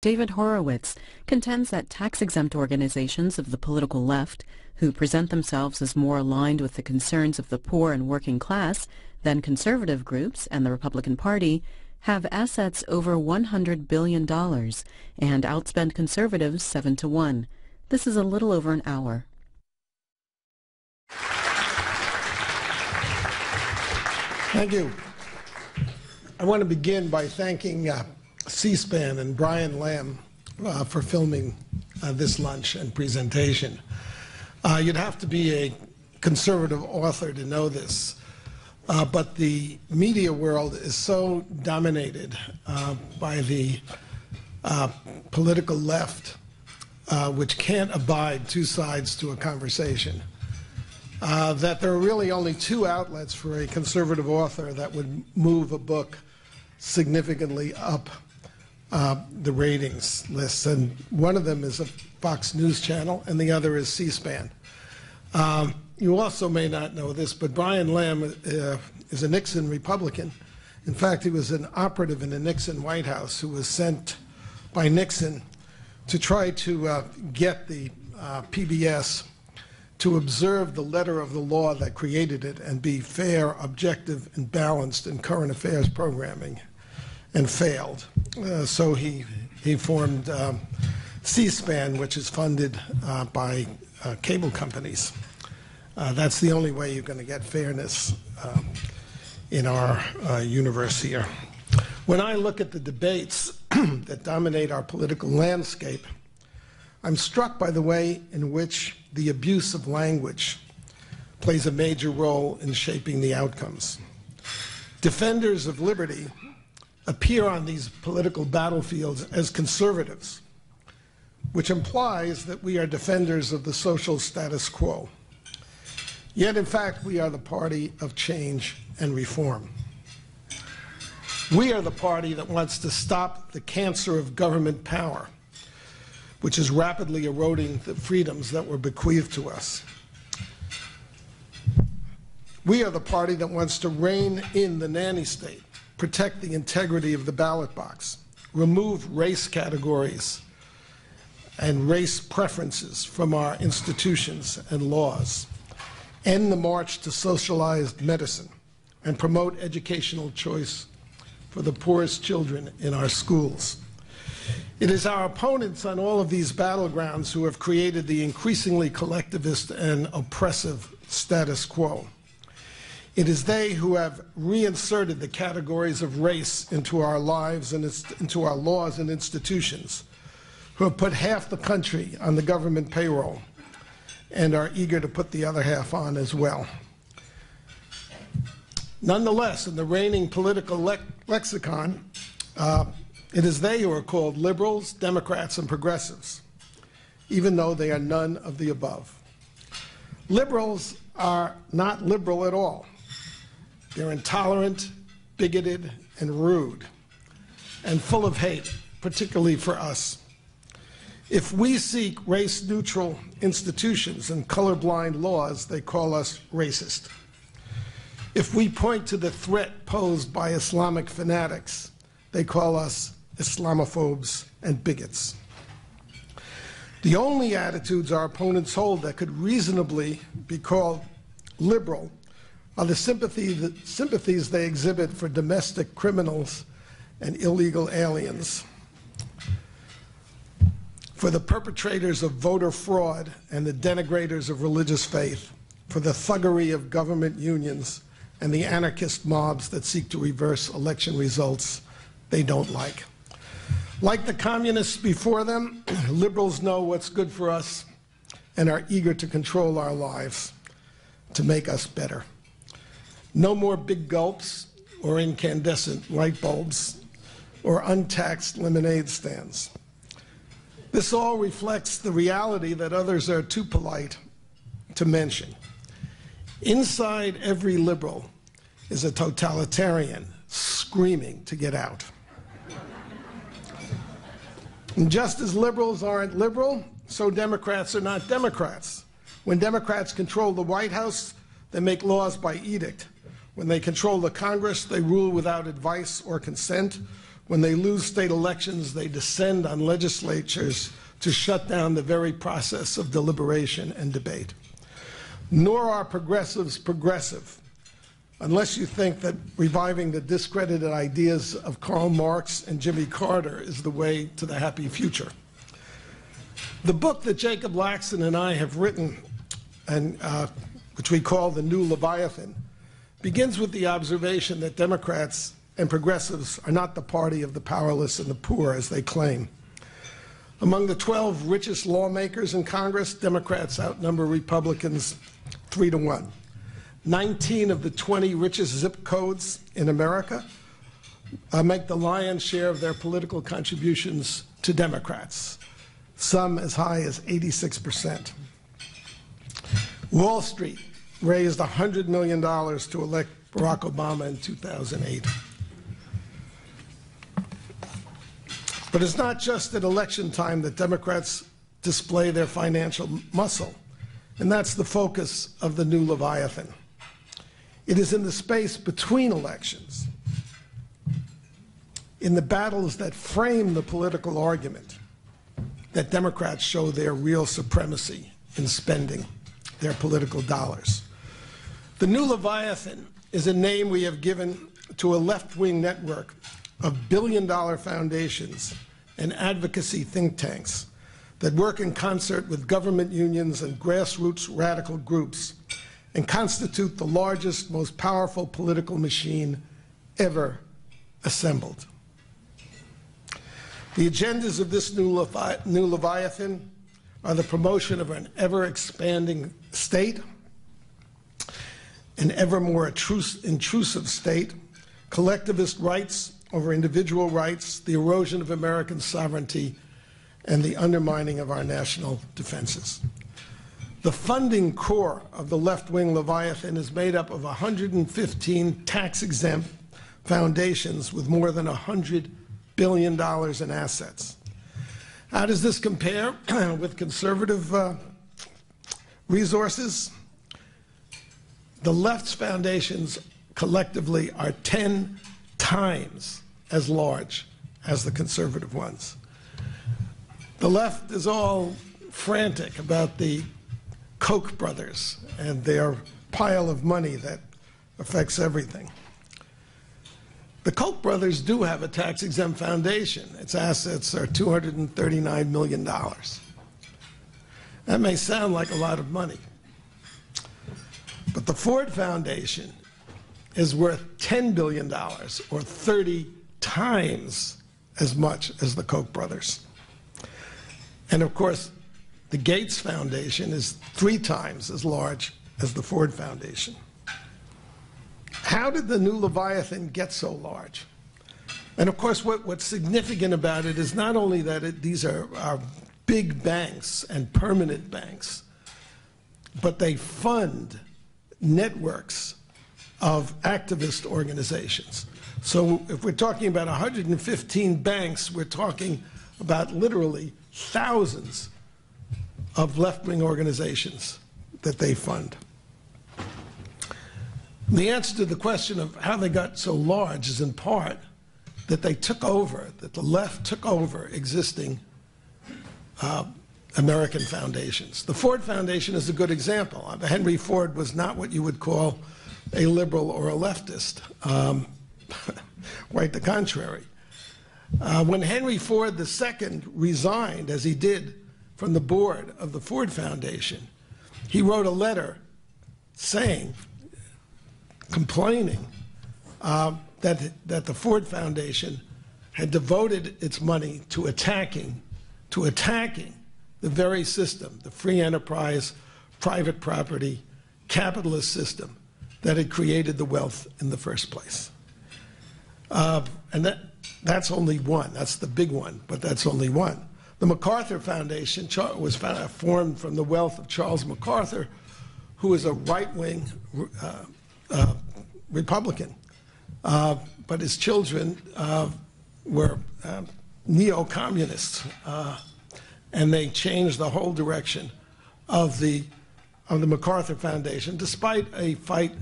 David Horowitz contends that tax-exempt organizations of the political left, who present themselves as more aligned with the concerns of the poor and working class than conservative groups and the Republican Party, have assets over $100 billion and outspend conservatives 7-1. This is a little over an hour. Thank you. I want to begin by thanking C-SPAN and Brian Lamb for filming this lunch and presentation. You'd have to be a conservative author to know this, but the media world is so dominated by the political left, which can't abide two sides to a conversation, that there are really only two outlets for a conservative author that would move a book significantly up the ratings lists, and one of them is a Fox News channel, and the other is C-SPAN. You also may not know this, but Brian Lamb is a Nixon Republican. In fact, he was an operative in the Nixon White House who was sent by Nixon to try to get the PBS to observe the letter of the law that created it and be fair, objective, and balanced in current affairs programming, and failed. So he formed C-SPAN, which is funded by cable companies. That's the only way you're going to get fairness in our universe here. When I look at the debates that dominate our political landscape, I'm struck by the way in which the abuse of language plays a major role in shaping the outcomes. Defenders of liberty appear on these political battlefields as conservatives, which implies that we are defenders of the social status quo. Yet, in fact, we are the party of change and reform. We are the party that wants to stop the cancer of government power, which is rapidly eroding the freedoms that were bequeathed to us. We are the party that wants to rein in the nanny state, protect the integrity of the ballot box, remove race categories and race preferences from our institutions and laws, end the march to socialized medicine, and promote educational choice for the poorest children in our schools. It is our opponents on all of these battlegrounds who have created the increasingly collectivist and oppressive status quo. It is they who have reinserted the categories of race into our lives and into our laws and institutions, who have put half the country on the government payroll and are eager to put the other half on as well. Nonetheless, in the reigning political lexicon, it is they who are called liberals, Democrats, and progressives, even though they are none of the above. Liberals are not liberal at all. They're intolerant, bigoted, and rude, and full of hate, particularly for us. If we seek race-neutral institutions and colorblind laws, they call us racist. If we point to the threat posed by Islamic fanatics, they call us Islamophobes and bigots. The only attitudes our opponents hold that could reasonably be called liberal are the sympathies they exhibit for domestic criminals and illegal aliens, for the perpetrators of voter fraud and the denigrators of religious faith, for the thuggery of government unions and the anarchist mobs that seek to reverse election results they don't like. Like the communists before them, liberals know what's good for us and are eager to control our lives to make us better. No more big gulps or incandescent light bulbs or untaxed lemonade stands. This all reflects the reality that others are too polite to mention. Inside every liberal is a totalitarian screaming to get out. And just as liberals aren't liberal, so Democrats are not Democrats. When Democrats control the White House, they make laws by edict. When they control the Congress, they rule without advice or consent. when they lose state elections, they descend on legislatures to shut down the very process of deliberation and debate. Nor are progressives progressive, unless you think that reviving the discredited ideas of Karl Marx and Jimmy Carter is the way to the happy future. The book that Jacob Laxton and I have written, and which we call The New Leviathan, begins with the observation that Democrats and progressives are not the party of the powerless and the poor, as they claim. Among the 12 richest lawmakers in Congress, Democrats outnumber Republicans 3-1. 19 of the 20 richest zip codes in America make the lion's share of their political contributions to Democrats, some as high as 86%. Wall Street raised $100 million to elect Barack Obama in 2008. But it's not just at election time that Democrats display their financial muscle, and that's the focus of the new Leviathan. It is in the space between elections, in the battles that frame the political argument, that Democrats show their real supremacy in spending their political dollars. The new Leviathan is a name we have given to a left-wing network of billion-dollar foundations and advocacy think tanks that work in concert with government unions and grassroots radical groups and constitute the largest, most powerful political machine ever assembled. The agendas of this new Leviathan are the promotion of an ever-expanding state, an ever more intrusive state, collectivist rights over individual rights, the erosion of American sovereignty, and the undermining of our national defenses. The funding core of the left-wing Leviathan is made up of 115 tax-exempt foundations with more than $100 billion in assets. How does this compare with conservative resources? The left's foundations collectively are 10 times as large as the conservative ones. The left is all frantic about the Koch brothers and their pile of money that affects everything. The Koch brothers do have a tax-exempt foundation. Its assets are $239 million. That may sound like a lot of money, but the Ford Foundation is worth $10 billion, or 30 times as much as the Koch brothers. And of course, the Gates Foundation is 3 times as large as the Ford Foundation. How did the new Leviathan get so large? And of course, what's significant about it is not only that these are big banks and permanent banks, but they fund networks of activist organizations. So if we're talking about 115 banks, we're talking about literally thousands of left-wing organizations that they fund. The answer to the question of how they got so large is in part that they took over, that the left took over existing American foundations. The Ford Foundation is a good example. Henry Ford was not what you would call a liberal or a leftist, quite the contrary. When Henry Ford II resigned, as he did, from the board of the Ford Foundation, he wrote a letter saying, complaining that the Ford Foundation had devoted its money to attacking the very system, the free enterprise, private property, capitalist system that had created the wealth in the first place. And that's only one. That's the big one, but that's only one. The MacArthur Foundation was formed from the wealth of Charles MacArthur, who was a right-wing Republican, but his children were neo-communists, and they changed the whole direction of the MacArthur Foundation, despite a fight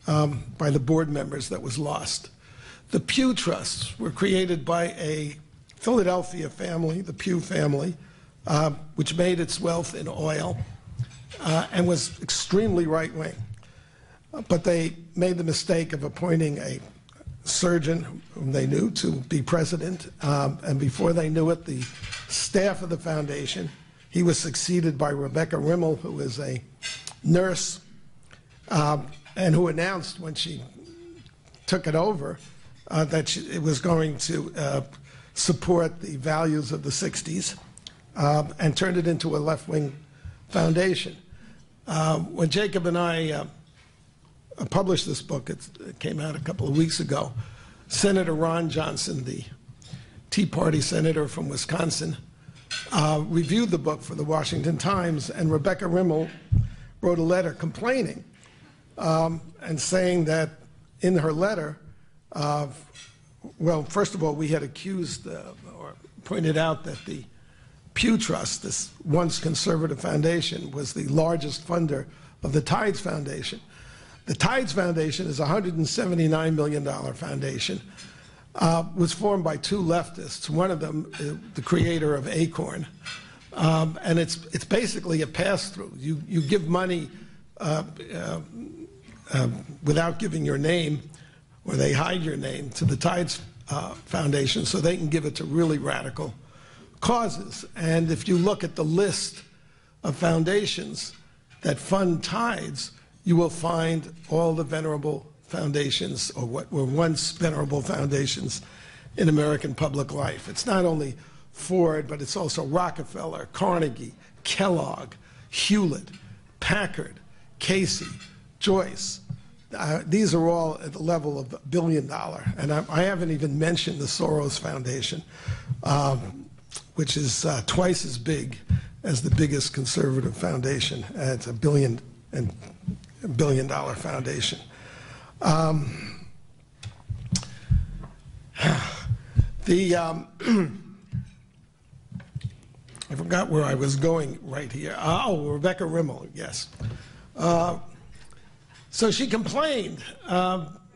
by the board members that was lost. The Pew Trusts were created by a Philadelphia family, the Pew family, which made its wealth in oil and was extremely right-wing. But they made the mistake of appointing a surgeon whom they knew to be president, and before they knew it, the staff of the foundation, he was succeeded by Rebecca Rimmel, who is a nurse, and who announced when she took it over that it was going to support the values of the 60s, and turned it into a left-wing foundation. When Jacob and I published this book, it came out a couple of weeks ago, Senator Ron Johnson, the Tea Party senator from Wisconsin, reviewed the book for the Washington Times, and Rebecca Rimmel wrote a letter complaining and saying that in her letter, well, first of all, we had accused or pointed out that the Pew Trust, this once conservative foundation, was the largest funder of the Tides Foundation. The Tides Foundation is a $179 million foundation. Was formed by two leftists. One of them, the creator of Acorn, and it's basically a pass-through. You give money without giving your name, or they hide your name, to the Tides Foundation so they can give it to really radical causes. And if you look at the list of foundations that fund Tides, you will find all the venerable foundations, or what were once venerable foundations in American public life. It's not only Ford, but it's also Rockefeller, Carnegie, Kellogg, Hewlett, Packard, Casey, Joyce. These are all at the level of $1 billion. And I haven't even mentioned the Soros Foundation, which is twice as big as the biggest conservative foundation. It's $1 billion foundation. I forgot where I was going right here. Oh, Rebecca Rimmel, yes. So she complained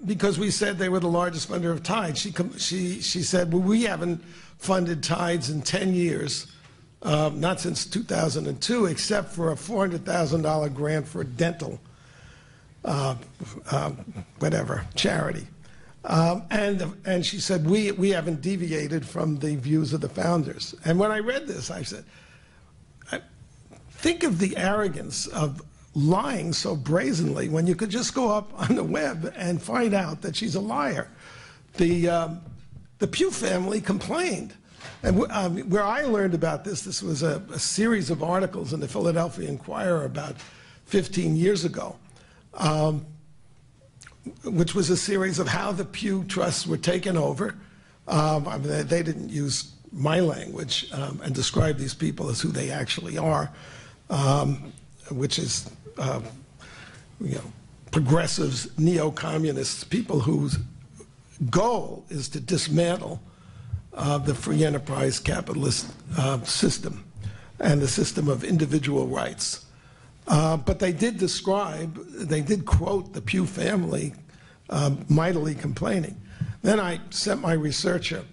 because we said they were the largest funder of Tides. She said, well, we haven't funded Tides in 10 years, not since 2002, except for a $400,000 grant for dental whatever, charity. And she said, we haven't deviated from the views of the founders. And when I read this, I said, think of the arrogance of lying so brazenly when you could just go up on the web and find out that she's a liar. The Pew family complained. And where I learned about this was a series of articles in the Philadelphia Inquirer about 15 years ago. Which was a series of how the Pew Trusts were taken over. They didn't use my language and describe these people as who they actually are, which is, progressives, neo-communists, people whose goal is to dismantle the free enterprise capitalist system and the system of individual rights. But they did quote the Pew family mightily complaining. Then I sent my researcher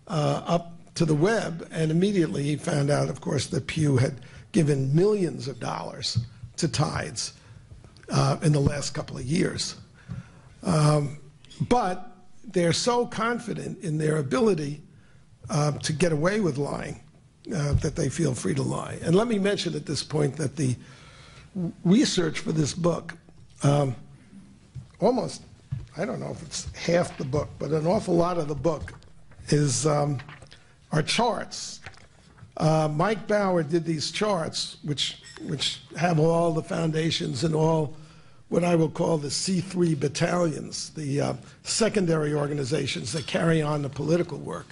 up to the web, and immediately he found out, of course, that Pew had given millions of dollars to Tides in the last couple of years. But they're so confident in their ability to get away with lying that they feel free to lie. And let me mention at this point that the research for this book, almost, I don't know if it's half the book, but an awful lot of the book is are charts. Mike Bauer did these charts, which have all the foundations and all what I will call the C3 battalions, the secondary organizations that carry on the political work.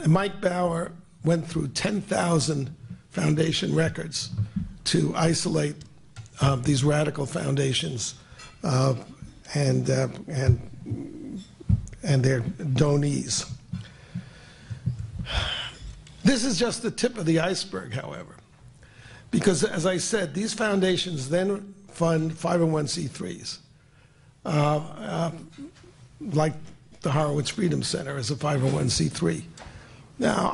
Mike Bauer went through 10,000 foundation records to isolate these radical foundations and their donees. This is just the tip of the iceberg, however, because, as I said, these foundations then fund 501c3s. like the Horowitz Freedom Center as a 501c3. Now,